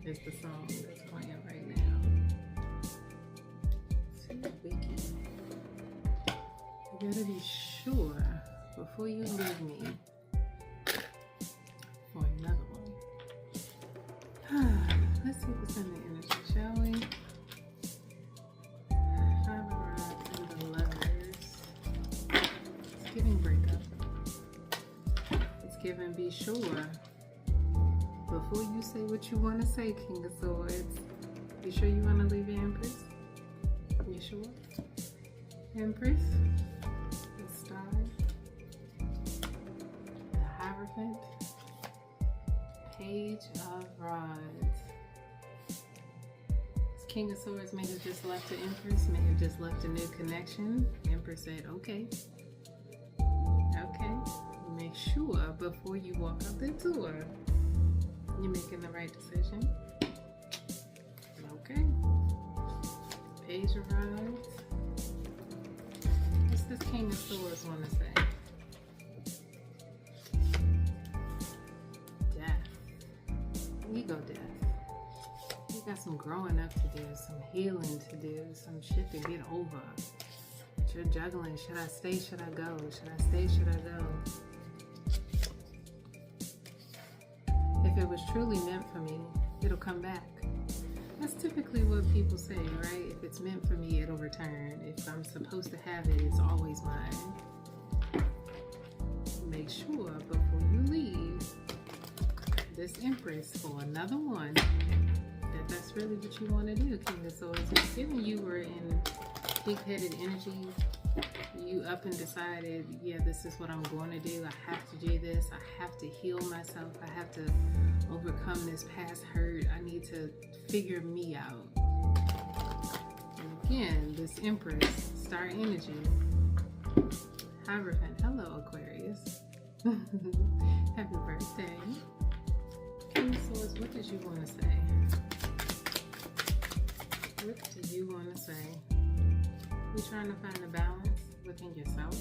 is the song that's playing right now. See what we can. You gotta be sure before you leave me for another one. Let's see what's in the energy, shall we? Five of Rods and the Lovers. It's giving breakup. It's giving be sure. Before you say what you want to say, King of Swords, you sure you want to leave your Empress? You sure? Empress? The Star? The Hierophant? Page of Rods. This King of Swords may have just left the Empress, may have just left a new connection. Empress said, okay. Okay. Make sure before you walk out the door, you're making the right decision. Okay. Page of Rods. What's this King of Swords want to say? Death. Ego death. You got some growing up to do, some healing to do, some shit to get over. But you're juggling. Should I stay? Should I go? Should I stay? Should I go? If it was truly meant for me, it'll come back. That's typically what people say, right? If it's meant for me, it'll return. If I'm supposed to have it, it's always mine. Make sure before you leave this Empress for another one that that's really what you want to do, King of Swords. It's giving you were in big-headed energy. You up and decided, yeah, this is what I'm going to do. I have to do this. I have to heal myself. I have to overcome this past hurt. I need to figure me out. And again, this Empress, star energy, Hierophant. Hello, Aquarius. Happy birthday. King of Swords, what did you want to say? What do you want to say? You're trying to find a balance within yourself.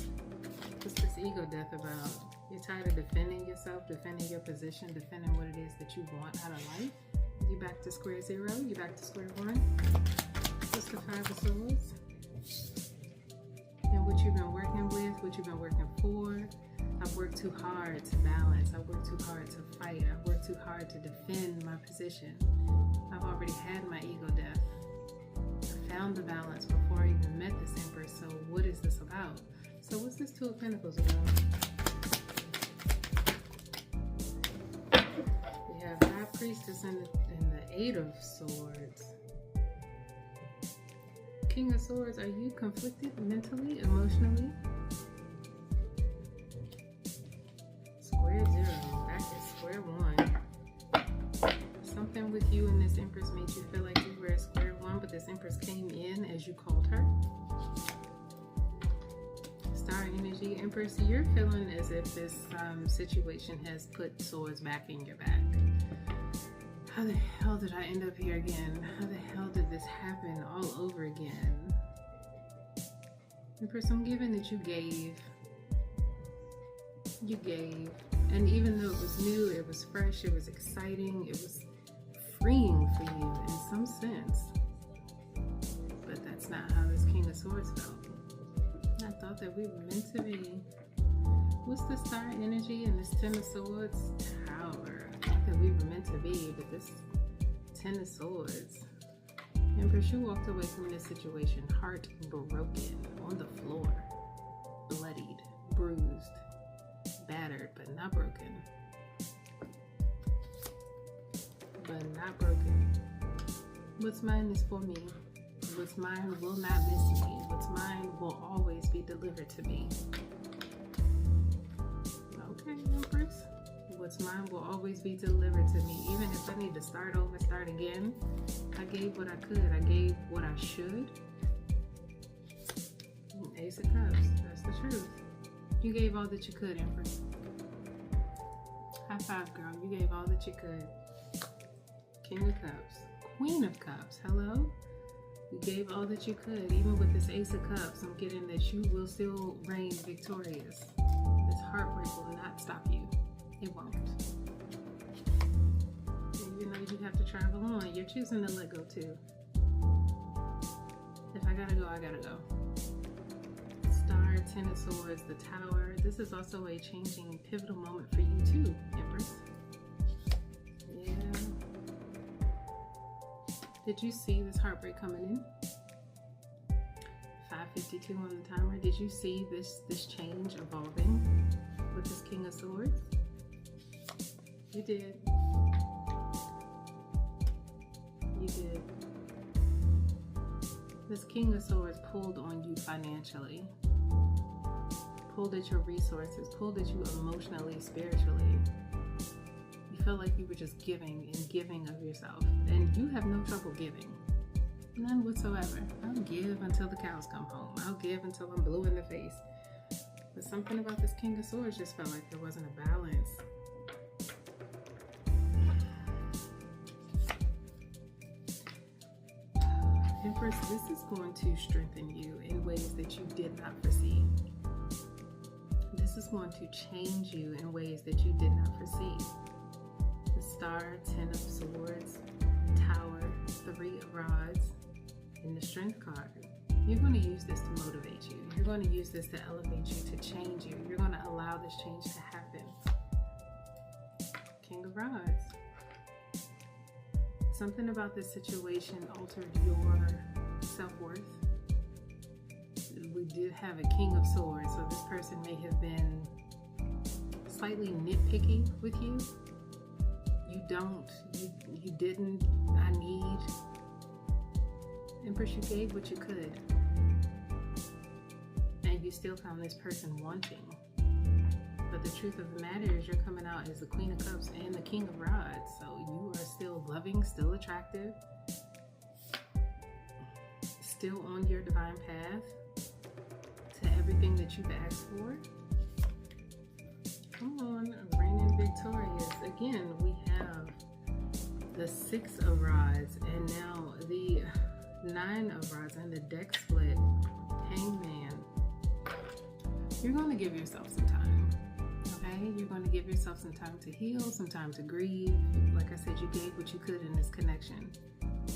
What's this ego death about? You're tired of defending yourself, defending your position, defending what it is that you want out of life. You back to square zero? You back to square one? What's the Five of Swords? And what you've been working with, what you've been working for. I've worked too hard to balance. I've worked too hard to fight. I've worked too hard to defend my position. I've already had my ego death. Found the balance before I even met this Empress. So what is this about? So what's this Two of Pentacles about? We have High Priestess and the Eight of Swords. King of Swords, are you conflicted mentally, emotionally? Square zero, back at square one. Something with you and this Empress made you feel like you were at square one, but this Empress came in as you called her. Star energy, Empress, you're feeling as if this situation has put swords back in your back. How the hell did I end up here again? How the hell did this happen all over again? Empress, I'm giving that you gave. You gave. And even though it was new, it was fresh, it was exciting, it was freeing for you in some sense. But that's not how this King of Swords felt. I thought that we were meant to be. What's the star energy and this Ten of Swords? Tower. I thought that we were meant to be, but this Ten of Swords. Empress, you walked away from this situation heartbroken, on the floor, bloodied, bruised, battered, but not broken. But not broken. What's mine is for me. What's mine will not miss me. What's mine will always be delivered to me. Okay, Empress. What's mine will always be delivered to me. Even if I need to start over, start again. I gave what I could. I gave what I should. Ace of Cups. That's the truth. You gave all that you could, Empress. High five, girl. You gave all that you could. King of Cups. Queen of Cups. Hello? You gave all that you could. Even with this Ace of Cups, I'm getting that you will still reign victorious. This heartbreak will not stop you. It won't. And you know you have to travel on. You're choosing to let go too. If I gotta go, I gotta go. Star, Ten of Swords, the Tower. This is also a changing, pivotal moment for you too, Empress. Yeah. Did you see this heartbreak coming in? 5:52 on the timer. Did you see this change evolving with this King of Swords? You did. You did. This King of Swords pulled on you financially, pulled at your resources, pulled at you emotionally, spiritually. You felt like you were just giving and giving of yourself, and you have no trouble giving. None whatsoever. I'll give until the cows come home. I'll give until I'm blue in the face. But something about this King of Swords just felt like there wasn't a balance. Empress, this is going to strengthen you in ways that you did not foresee. This is going to change you in ways that you did not foresee. The Star, Ten of Swords, Tower, Three of Rods, and the Strength card. You're going to use this to motivate you. You're going to use this to elevate you, to change you. You're going to allow this change to happen. King of Rods. Something about this situation altered your self-worth. We did have a King of Swords, so this person may have been slightly nitpicky with you. You didn't, I need. Empress, you gave what you could. And you still found this person wanting. But the truth of the matter is you're coming out as the Queen of Cups and the King of Rods. So you are still loving, still attractive, still on your divine path to everything that you've asked for. Come on, reigning victorious. Again, we have the Six of Rods and now the Nine of Rods and the deck split. Hangman. You're going to give yourself some time. Okay? You're going to give yourself some time to heal, some time to grieve. Like I said, you gave what you could in this connection.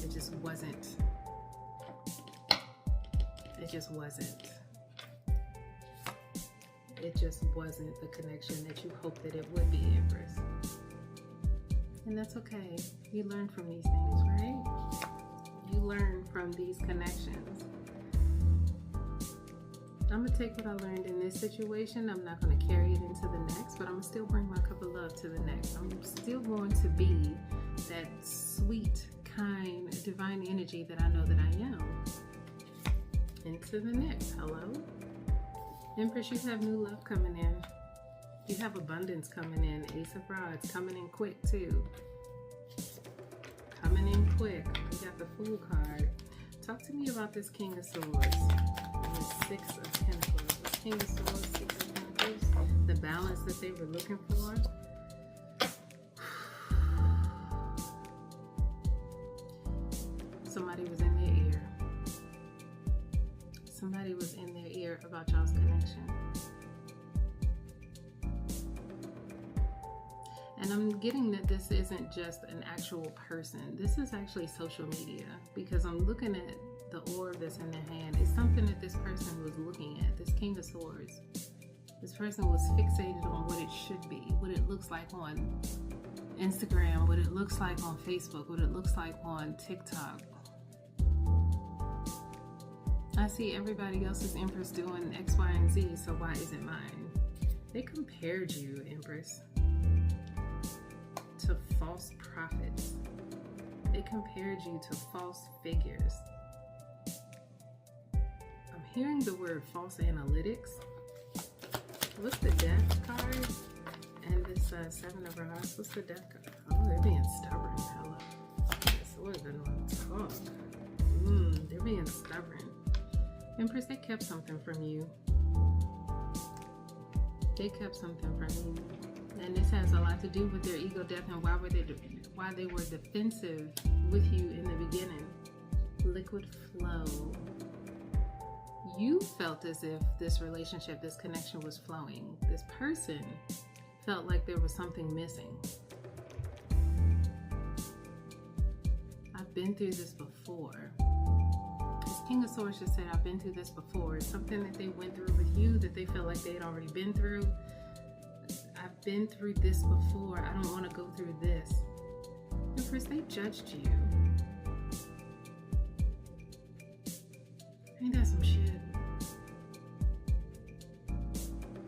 It just wasn't. It just wasn't. It just wasn't the connection that you hoped that it would be, Empress. And that's okay. You learn from these things, right? You learn from these connections. I'm going to take what I learned in this situation. I'm not going to carry it into the next, but I'm going to still bring my cup of love to the next. I'm still going to be that sweet, kind, divine energy that I know that I am. Into the next. Hello? Empress, you have new love coming in. You have abundance coming in. Ace of Rods coming in quick too. Coming in quick. We got the Fool card. Talk to me about this King of Swords and the Six of Pentacles. This King of Swords, Six of Pentacles, the balance that they were looking for. Somebody was in their ear. Somebody was in their ear about y'all's connection. And I'm getting that this isn't just an actual person. This is actually social media, because I'm looking at the orb that's in their hand. It's something that this person was looking at, this King of Swords. This person was fixated on what it should be, what it looks like on Instagram, what it looks like on Facebook, what it looks like on TikTok. I see everybody else's Empress doing X, Y, and Z, so why isn't mine? They compared you, Empress, to false prophets. They compared you to false figures. I'm hearing the word false analytics. What's the Death card? And this Seven of Rods. What's the Death card? Oh, they're being stubborn. Hello. This sword doesn't want to talk. They're being stubborn. Empress, they kept something from you. They kept something from you. And this has a lot to do with their ego death and why they were defensive with you in the beginning. Liquid flow. You felt as if this relationship, this connection was flowing. This person felt like there was something missing. been through this before. This King of Swords just said, I've been through this before. It's something that they went through with you that they feel like they had already been through. I've been through this before. I don't want to go through this. Empress, they judged you. Ain't that some shit?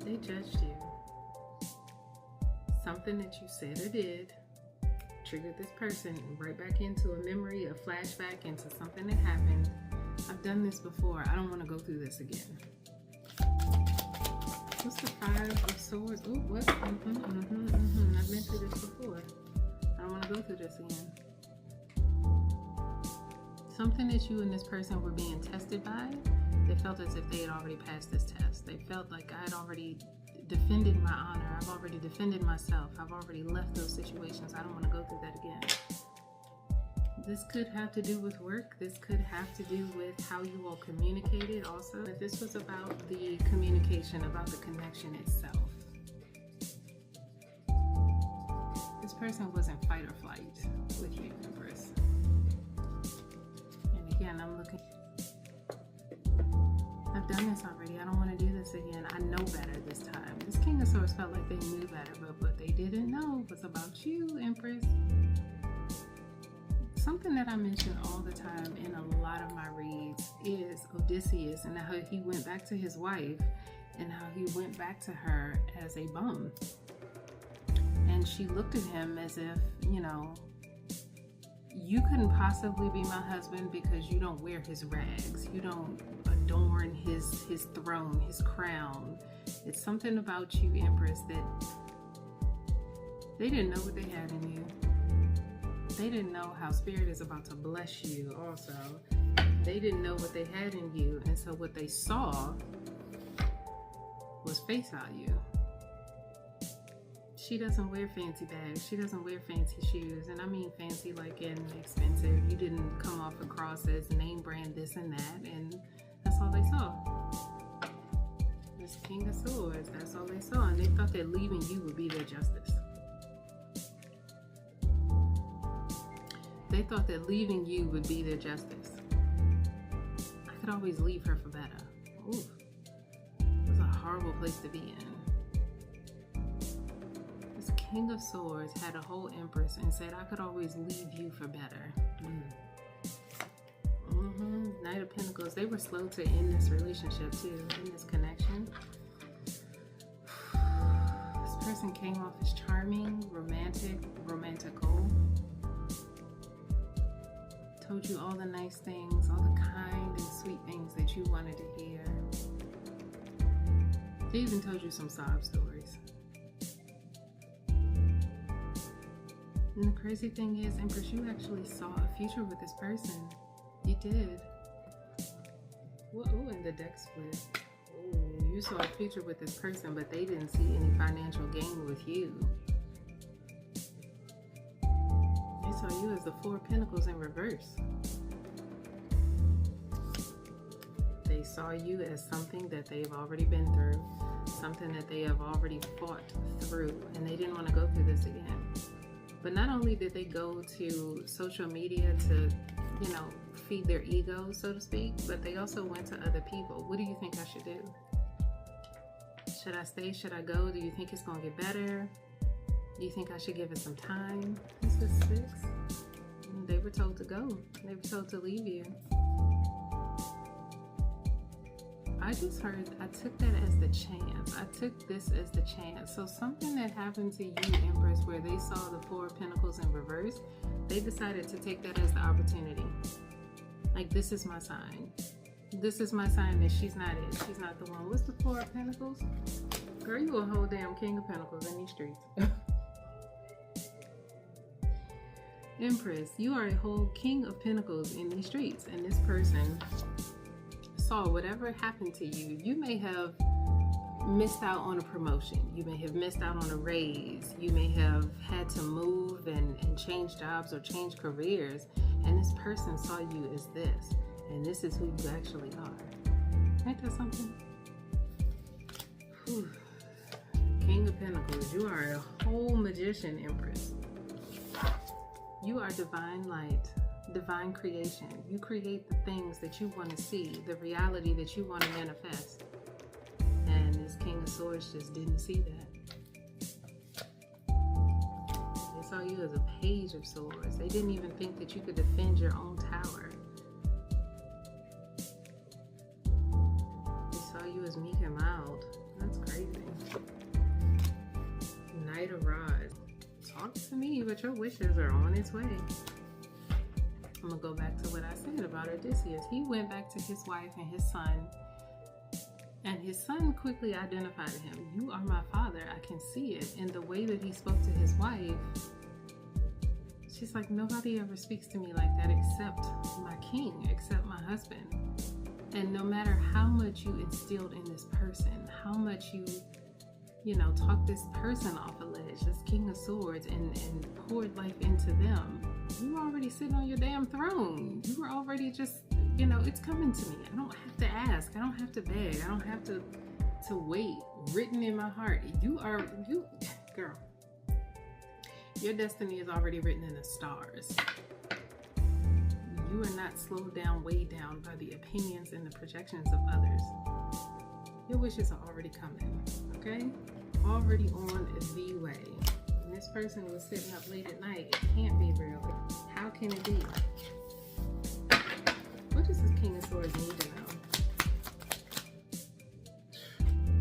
They judged you. Something that you said or did triggered this person right back into a memory, a flashback into something that happened. I've done this before. I don't want to go through this again. What's the Five of Swords? Oh, what? I've been through this before. I don't want to go through this again. Something that you and this person were being tested by, they felt as if they had already passed this test. They felt like I had already defended my honor. I've already defended myself. I've already left those situations. I don't want to go through that again. This could have to do with work. This could have to do with how you all communicated also. But this was about the communication, about the connection itself. This person was in fight or flight with you, Empress. And again, I'm looking. I've done this already. I don't want to do this again. I know better this time. This King of Swords felt like they knew better, but what they didn't know was about you, Empress. Something that I mention all the time in a lot of my reads is Odysseus and how he went back to his wife and how he went back to her as a bum. And she looked at him as if, you know, you couldn't possibly be my husband because you don't wear his rags. You don't adorn his throne, his crown. It's something about you, Empress, that they didn't know what they had in you. They didn't know how Spirit is about to bless you also. They didn't know what they had in you. And so what they saw was face value. She doesn't wear fancy bags. She doesn't wear fancy shoes. And I mean fancy like in expensive. You didn't come off across as name brand this and that. And that's all they saw. This King of Swords, that's all they saw. And they thought that leaving you would be their justice. They thought that leaving you would be their justice. I could always leave her for better. Ooh, it was a horrible place to be in. This King of Swords had a whole Empress and said, I could always leave you for better. Knight of Pentacles, they were slow to end this relationship too, in this connection. This person came off as charming, romantical. Told you all the nice things, all the kind and sweet things that you wanted to hear. They even told you some sob stories. And the crazy thing is, Empress, you actually saw a future with this person. You did. Whoa, and the deck split. Oh, you saw a future with this person, but they didn't see any financial gain with you. They saw you as the Four of Pentacles in reverse. They saw you as something that they've already been through, something that they have already fought through, and they didn't want to go through this again. But not only did they go to social media to, you know, feed their ego, so to speak, but they also went to other people. What do you think I should do? Should I stay? Should I go? Do you think it's going to get better? Do you think I should give it some time? This was 6. They were told to go. They were told to leave you. I just heard, I took that as the chance. I took this as the chance. So something that happened to you, Empress, where they saw the Four of Pentacles in reverse, they decided to take that as the opportunity. Like, this is my sign. This is my sign that she's not it. She's not the one. What's the Four of Pentacles? Girl, you a whole damn King of Pentacles in these streets. Empress, you are a whole King of Pentacles in these streets. And this person saw whatever happened to you. You may have missed out on a promotion. You may have missed out on a raise. You may have had to move and change jobs or change careers. And this person saw you as this. And this is who you actually are. Ain't that something? Whew. King of Pentacles, you are a whole magician, Empress. You are divine light. divine creation. You create the things that you want to see, the reality that you want to manifest. And this King of Swords just didn't see that. They saw you as a Page of Swords. They didn't even think that you could defend your own tower. They saw you as meek and mild. That's crazy. Knight of Rods. Talk to me, but your wishes are on its way. I'm gonna go back to what I said about Odysseus. He went back to his wife and his son, and his son quickly identified him. You are my father, I can see it. And the way that he spoke to his wife, she's like, nobody ever speaks to me like that except my king, except my husband. And no matter how much you instilled in this person, how much you know, talk this person off a ledge, this King of Swords, and poured life into them, you were already sitting on your damn throne. You were already just, you know, it's coming to me. I don't have to ask. I don't have to beg. I don't have to wait. Written in my heart. Girl, your destiny is already written in the stars. You are not slowed down, weighed down by the opinions and the projections of others. Your wishes are already coming, okay? Already on the way. And this person was sitting up late at night. It can't be real. How can it be? What does this King of Swords need to know?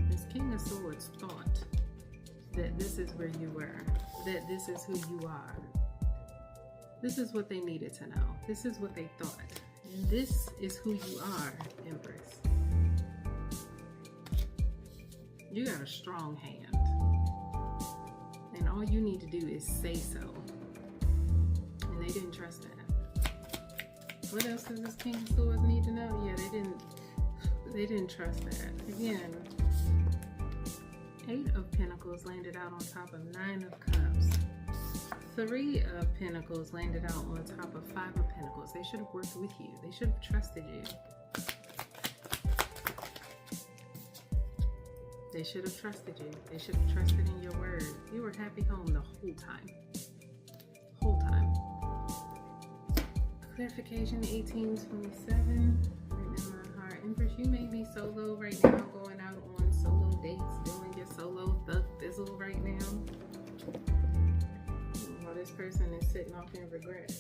This King of Swords thought that this is where you were, that this is who you are. This is what they needed to know. This is what they thought. And this is who you are, Empress. You got a strong hand. And all you need to do is say so. And they didn't trust that. What else does this King of Swords need to know? Yeah, they didn't trust that. Again, 8 of Pentacles landed out on top of 9 of Cups. 3 of Pentacles landed out on top of 5 of Pentacles. They should have worked with you. They should have trusted you. They should have trusted you. They should have trusted in your word. You were happy home the whole time. Whole time. Clarification 1827. Written in my heart. Empress, you may be solo right now, going out on solo dates, doing your solo thug fizzle right now. While this person is sitting off in regret,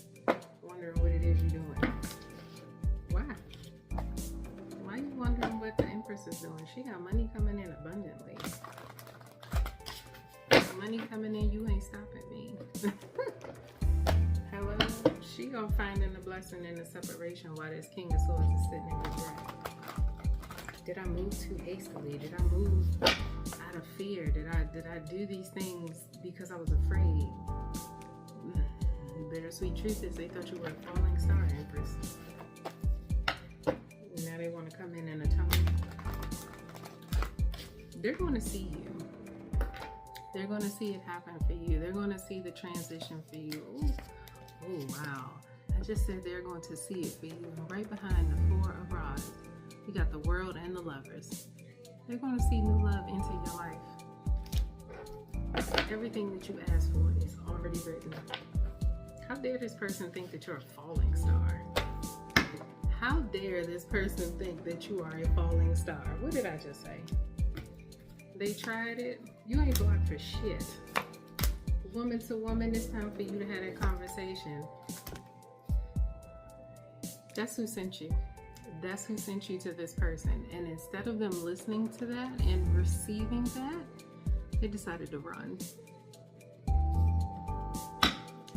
wondering what it is you're doing. Why? Why are you wondering what the Empress is doing? She got money coming in abundantly. Money coming in, you ain't stopping me. Hello? She gonna find in the blessing in the separation while this King of Swords is sitting in regret. Did I move too hastily? Did I move out of fear? Did I do these things because I was afraid? The bittersweet truth is they thought you were a falling star, Empress. Now they want to come in a tone. They're going to see you. They're going to see it happen for you. They're going to see the transition for you. Ooh. Oh, wow. I just said they're going to see it for you. And right behind the 4 of Rods, you got the World and the Lovers. They're going to see new love into your life. Everything that you asked for is already written. How dare this person think that you're a falling star? How dare this person think that you are a falling star? What did I just say? They tried it. You ain't blocked for shit. Woman to woman, it's time for you to have that conversation. That's who sent you. That's who sent you to this person. And instead of them listening to that and receiving that, they decided to run.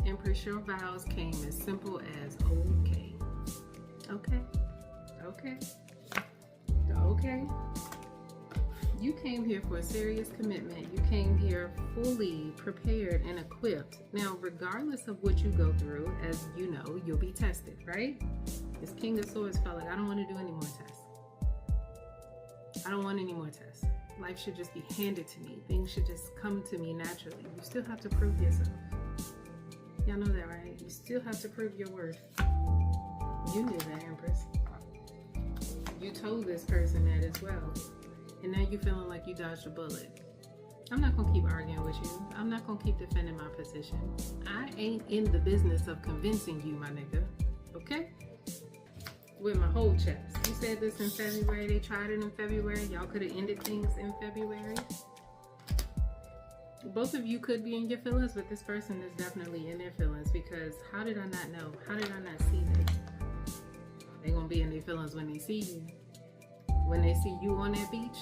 Empress, your vows came as simple as okay. Okay. Okay. Okay. You came here for a serious commitment. You came here fully prepared and equipped. Now, regardless of what you go through, as you know, you'll be tested, right? This King of Swords felt like, I don't want to do any more tests. I don't want any more tests. Life should just be handed to me. Things should just come to me naturally. You still have to prove yourself. Y'all know that, right? You still have to prove your worth. You knew that, Empress. You told this person that as well. And now you're feeling like you dodged a bullet. I'm not going to keep arguing with you. I'm not going to keep defending my position. I ain't in the business of convincing you, my nigga. okay? With my whole chest. You said this in February. They tried it in February. Y'all could have ended things in February. Both of you could be in your feelings, but this person is definitely in their feelings, because how did I not know? How did I not see this? They're going to be in their feelings when they see you. When they see you on that beach,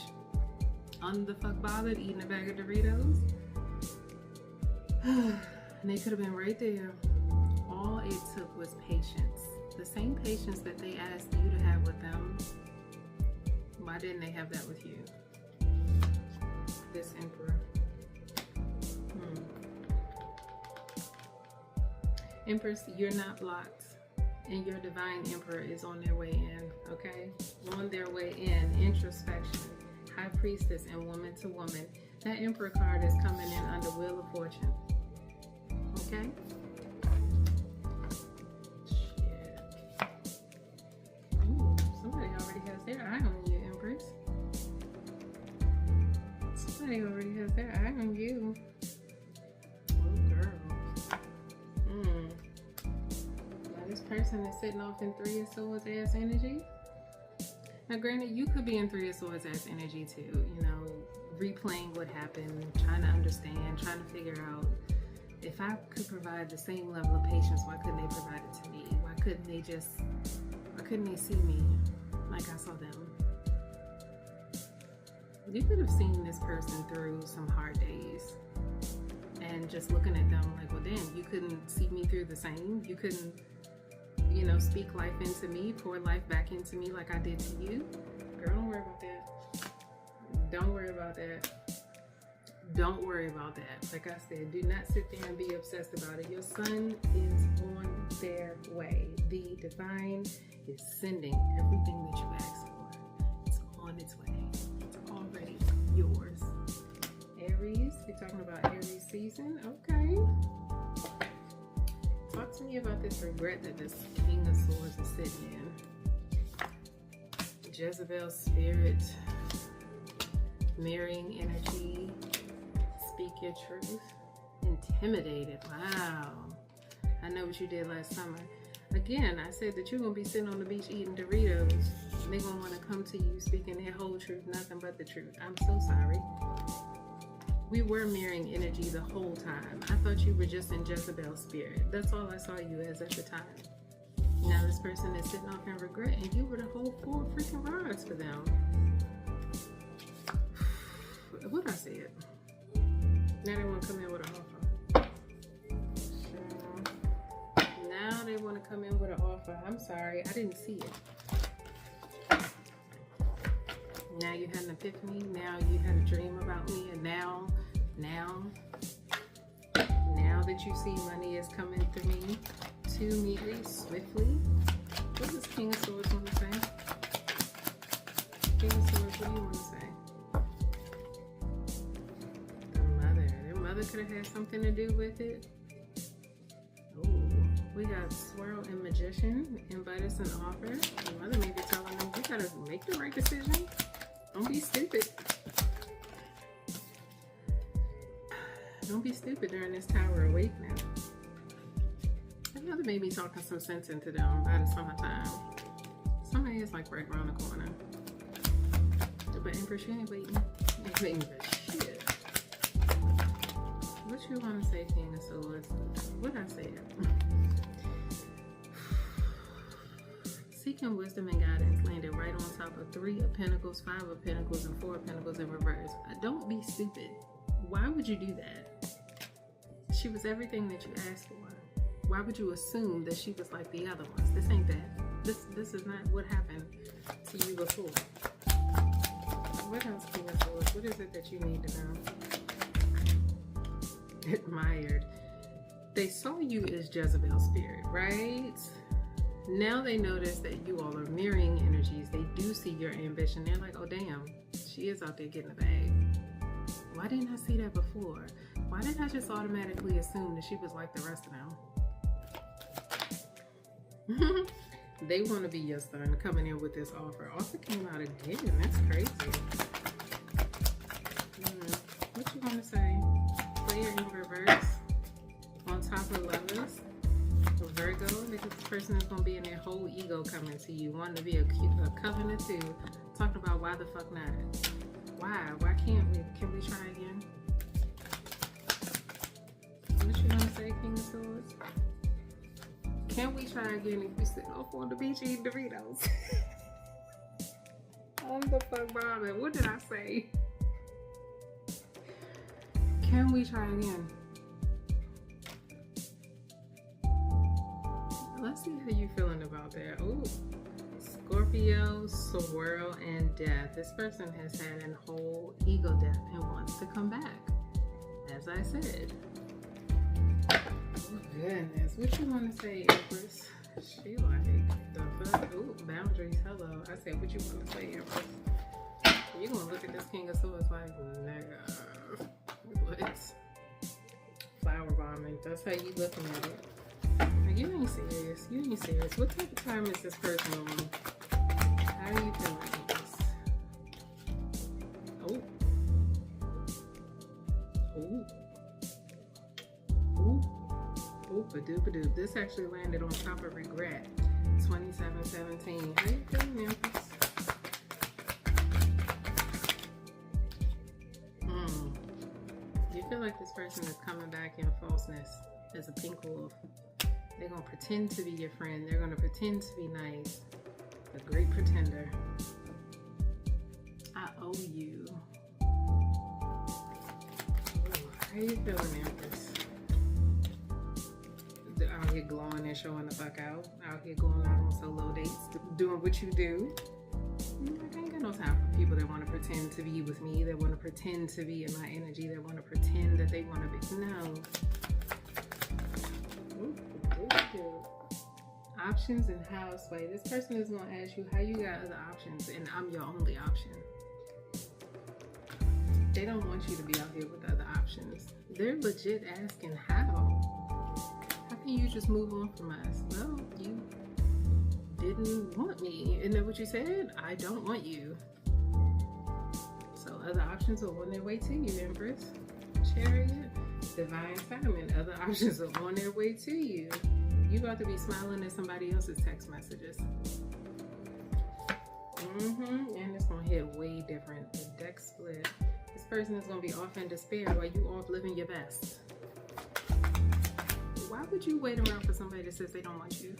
on the fuck bothered, eating a bag of Doritos. And they could have been right there. All it took was patience. The same patience that they asked you to have with them. Why didn't they have that with you? This Emperor. Empress, you're not blocked. And your divine Emperor is on their way in, okay? On their way in. Introspection. High Priestess and Woman to Woman. That Emperor card is coming in under Wheel of Fortune. Okay? Shit. Ooh, somebody already has their eye on you, Empress. Somebody already has their eye on you. Oh, girl. Now this person is sitting off in Three of Swords ass energy. Now, granted, you could be in Three of Swords ass energy too, you know, replaying what happened, trying to understand, trying to figure out, if I could provide the same level of patience, why couldn't they provide it to me? Why couldn't they see me like I saw them? You could have seen this person through some hard days and just looking at them like, well, damn, you couldn't see me through the same. You couldn't, you know, speak life into me, pour life back into me like I did to you. Girl, don't worry about that. Don't worry about that. Don't worry about that. Like I said, do not sit there and be obsessed about it. Your sun is on their way. The divine is sending everything that you asked for. It's on its way. It's already yours. Aries, we're talking about Aries season. Okay. Talk to me about this regret that this King of Swords is sitting in. Jezebel spirit, mirroring energy. Speak your truth. Intimidated. Wow. I know what you did last summer. Again, I said that you're going to be sitting on the beach eating Doritos. They're going to want to come to you speaking their whole truth, nothing but the truth. I'm so sorry. We were mirroring energy the whole time. I thought you were just in Jezebel spirit. That's all I saw you as at the time. Now this person is sitting off in regret, and you were the whole 4 freaking rods for them. What I said? Now they want to come in with an offer. So, now they want to come in with an offer. I'm sorry, I didn't see it. Now you had an epiphany. Now you had a dream about me. And now that you see money is coming to me swiftly. What does King of Swords want to say? King of Swords, what do you want to say? Mother could have had something to do with it. Oh, we got Swirl and Magician. Invite us an offer. Your mother may be telling them, you gotta make the right decision. Don't be stupid. Don't be stupid during this Tower Awakening. Your mother may be talking some sense into them by the summertime. Somebody is like right around the corner. But Empress, you ain't waiting. You ain't waiting for shit. What you want to say, King of Swords? What I said? Seeking wisdom and guidance landed right on top of 3 of Pentacles, 5 of Pentacles, and 4 of Pentacles in reverse. Don't be stupid. Why would you do that? She was everything that you asked for. Why would you assume that she was like the other ones? This ain't that. This is not what happened to you before. What else, King of Swords? What is it that you need to know? Admired. They saw you as Jezebel spirit, right? Now they notice that you all are mirroring energies. They do see your ambition. They're like, oh damn, she is out there getting a bag. Why didn't I see that before? Why did I just automatically assume that she was like the rest of them? They want to be your son coming in with this offer. Offer came out again. That's crazy. What you want to say? Player in reverse on top of Lovers. Virgo, because person is going to be in their whole ego coming to you, wanting to be a covenant too, talking about why the fuck not? Why can't we? Can we try again? What you gonna say, King of Swords? Can we try again if we sit off on the beach eating Doritos? I'm the fuck bobbing. What did I say? Can we try again? Let's see how you feeling about that. Ooh. Scorpio, swirl, and death. This person has had a whole ego death and wants to come back. As I said. Oh goodness. What you want to say, Empress? She like the fuck? Ooh, boundaries. Hello. I said, what you want to say, Empress? You gonna look at this King of Swords like, nigga. What? Flower bombing. That's how you looking at it. You ain't serious. You ain't serious. What type of time is this person on? How are you feeling about this? Oh. Ooh. Ooh. Ooh, ba-doo. This actually landed on top of regret. 2717. How you feeling, Empress? You feel like this person is coming back in falseness as a pink wolf. They're going to pretend to be your friend. They're going to pretend to be nice. A great pretender. I owe you. Ooh, how you feeling, Empress? Out here glowing and showing the fuck out. Out here going out on solo dates. Doing what you do. I ain't got no time for people that want to pretend to be with me. That want to pretend to be in my energy. That want to pretend that they want to be. No. Options and house. Wait, this person is going to ask you how you got other options and I'm your only option. They don't want you to be out here with other options. They're legit asking how. How can you just move on from us? Well, you didn't want me. Isn't that what you said? I don't want you. So other options are on their way to you, Empress. Chariot, divine assignment. Other options are on their way to you. You about to be smiling at somebody else's text messages. And it's gonna hit way different. The deck split. This person is gonna be off in despair while you off living your best. Why would you wait around for somebody that says they don't want you?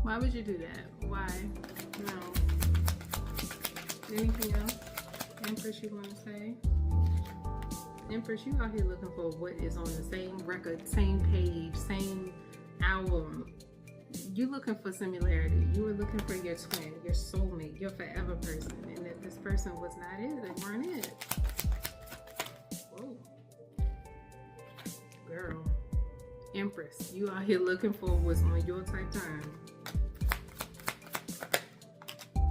Why would you do that? Why? No. Anything else, Empress, you want to say? Empress, you out here looking for what is on the same record, same page, same album. You looking for similarity. You were looking for your twin, your soulmate, your forever person. And if this person was not it, they weren't it. Whoa. Girl. Empress, you out here looking for what's on your type time.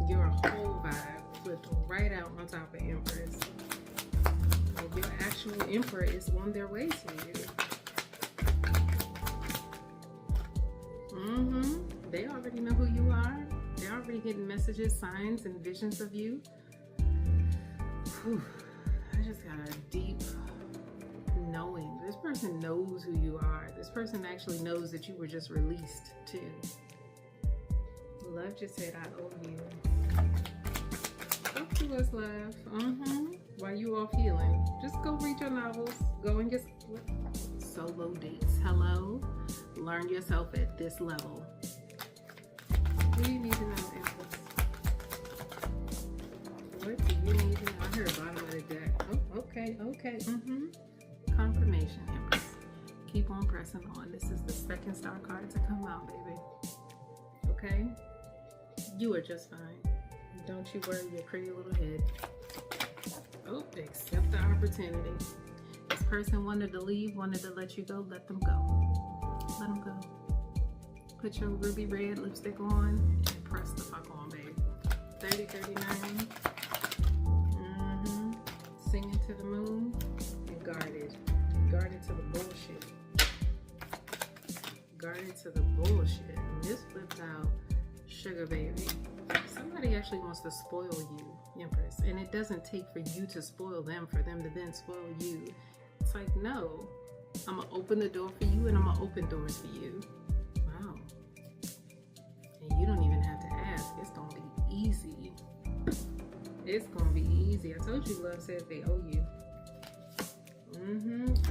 Your whole vibe flipped right out on top of Empress. Your actual emperor is on their way to you. They already know who you are. They're already getting messages, signs, and visions of you. Whew. I just got a deep knowing. This person knows who you are. This person actually knows that you were just released too. Love just said, I owe you. Talk to us, love. While you off healing, just go read your novels. Go and get solo dates. Hello, learn yourself at this level. What do you need to know, Empress? What do you need to know? I heard bottom of the deck. Oh, okay. Confirmation, Empress. Keep on pressing on. This is the second star card to come out, baby. Okay, you are just fine. Don't you worry your pretty little head. Oh, accept the opportunity. This person wanted to leave, wanted to let you go, let them go. Let them go. Put your ruby red lipstick on and press the fuck on, babe. 3039. Singing to the moon and guarded. Guarded to the bullshit. Guarded to the bullshit. And this flips out sugar baby. Somebody actually wants to spoil you, Empress, and it doesn't take for you to spoil them for them to then spoil you. It's like, no, I'm going to open the door for you, and I'm going to open doors for you. Wow. And you don't even have to ask. It's going to be easy. It's going to be easy. I told you love says they owe you.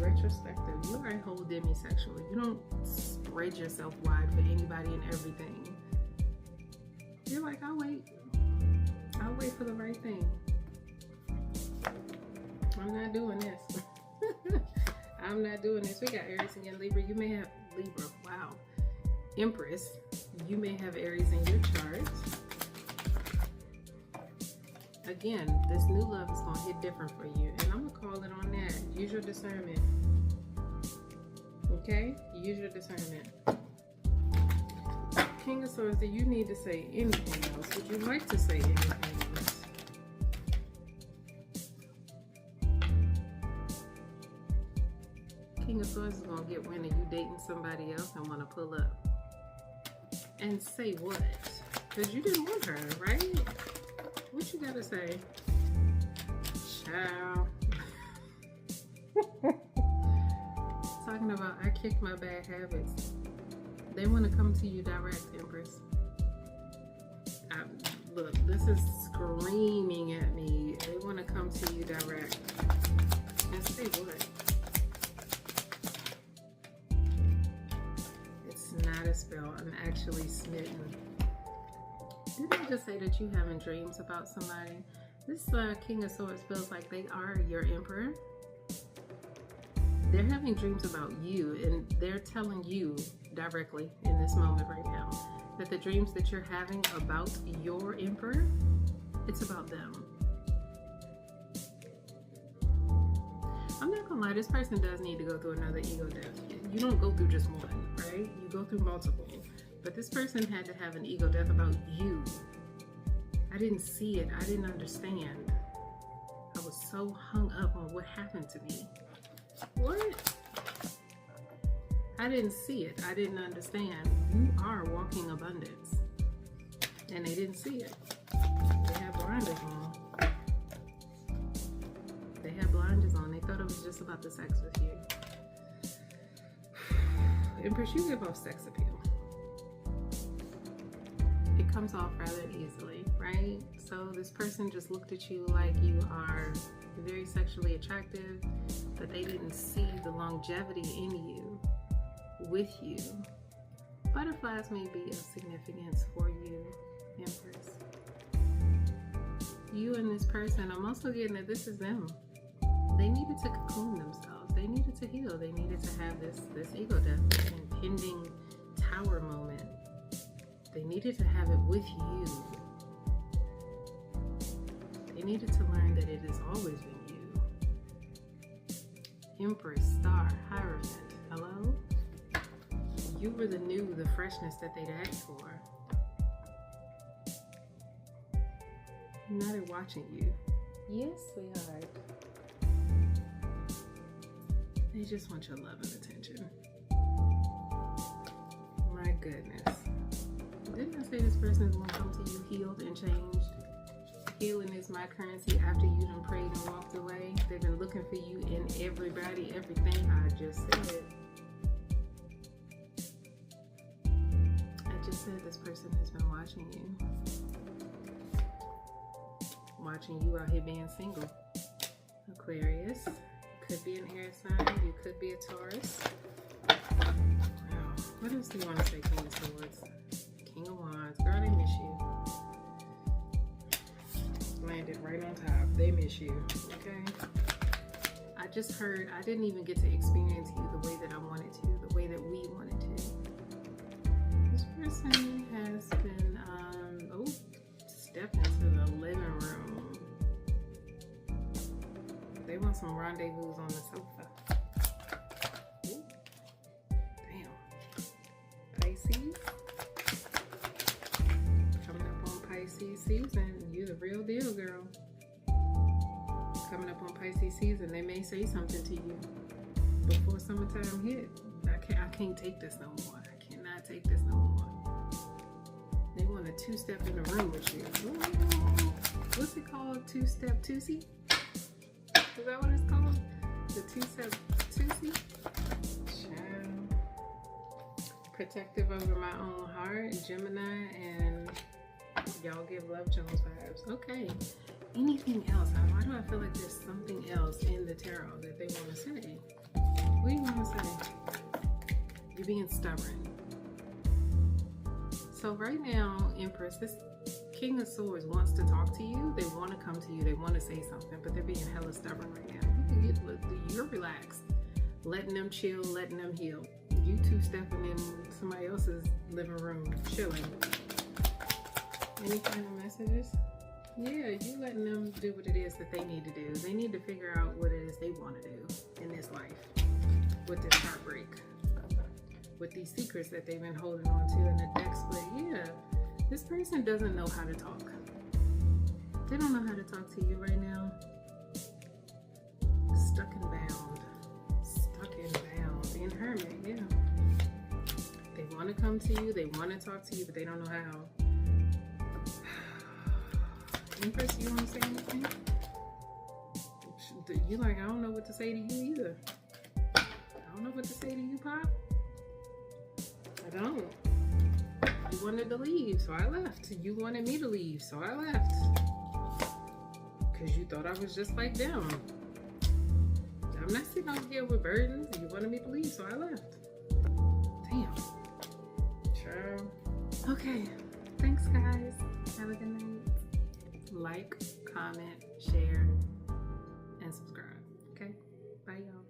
Retrospective. You are a whole demisexual. You don't spread yourself wide for anybody and everything. You're like, I'll wait. I'll wait for the right thing. I'm not doing this. I'm not doing this. We got Aries in your Libra. You may have Libra. Wow. Empress. You may have Aries in your chart. Again, this new love is going to hit different for you. And I'm going to call it on that. Use your discernment. Okay? Use your discernment. King of Swords, do you need to say anything else? Would you like to say anything else? King of Swords is going to get wind of you dating somebody else and want to pull up. And say what? Because you didn't want her, right? What you got to say? Ciao. Talking about I kicked my bad habits. They want to come to you direct, Empress. Look, this is screaming at me. They want to come to you direct. And say what? It's not a spell. I'm actually smitten. Didn't I just say that you having dreams about somebody? This King of Swords feels like they are your Emperor. They're having dreams about you, and they're telling you directly in this moment right now that the dreams that you're having about your Emperor, it's about them. I'm not gonna lie, this person does need to go through another ego death. You don't go through just one, right? You go through multiple. But this person had to have an ego death about you. I didn't see it. I didn't understand. I was so hung up on what happened to me. What? I didn't see it. I didn't understand. You are walking abundance. And they didn't see it. They had blinders on. They had blinders on. They thought it was just about the sex with you. Empress, you give off sex appeal. It comes off rather easily, right? So this person just looked at you like you are very sexually attractive, but they didn't see the longevity in you, with you. Butterflies may be of significance for you, Empress. You and this person, I'm also getting that this is them. They needed to cocoon themselves. They needed to heal. They needed to have this ego death, this impending tower moment. They needed to have it with you. They needed to learn that it has always been you. Empress, Star, Hierophant, hello? You were the new, the freshness that they'd asked for. Now they're watching you. Yes, sweetheart. They just want your love and attention. My goodness. Didn't I say this person is going to come to you healed and changed? Healing is my currency after you done prayed and walked away. They've been looking for you in everybody, everything I just said. I just said this person has been watching you. Watching you out here being single. Aquarius. Could be an air sign. You could be a Taurus. Wow. What else do you want to say, King of Swords? King of Wands. Girl, they miss you. Landed right on top. They miss you. Okay? I just heard, I didn't even get to experience you the way that I wanted to, the way that we wanted to. This person has been, step into the living room. They want some rendezvous on the sofa. Ooh. Damn. Pisces. Coming up on Pisces season. You the real deal, girl. Coming up on Pisces season, they may say something to you before summertime hit. I can't take this no more. I cannot take this no more. They want a two-step in the room with you. Ooh. What's it called? Two-step, two-seat? Is that what it's called? The two-step Susie. Child. Protective over my own heart, Gemini, and y'all give Love Jones vibes. Okay. Anything else? Why do I feel like there's something else in the tarot that they want to say? What do you want to say? You're being stubborn. So right now, Empress, this King of Swords wants to talk to you. They want to come to you. They want to say something, but they're being hella stubborn right now. You're relaxed, letting them chill, letting them heal. You two stepping in somebody else's living room, chilling. Any kind of messages? Yeah, you letting them do what it is that they need to do. They need to figure out what it is they want to do in this life with this heartbreak, with these secrets that they've been holding on to in the deck split. Yeah, this person doesn't know how to talk. They don't know how to talk to you right now. Stuck and bound. Stuck and bound. Being hermit, yeah. They want to come to you. They want to talk to you, but they don't know how. Empress, you want to say anything? You like, I don't know what to say to you either. I don't know what to say to you, Pop. I don't. You wanted to leave, so I left. You wanted me to leave, so I left. Because you thought I was just like them. I'm not sitting over here with burdens. You wanted me to leave, so I left. Damn. Sure. Okay. Thanks, guys. Have a good night. Like, comment, share, and subscribe. Okay? Bye, y'all.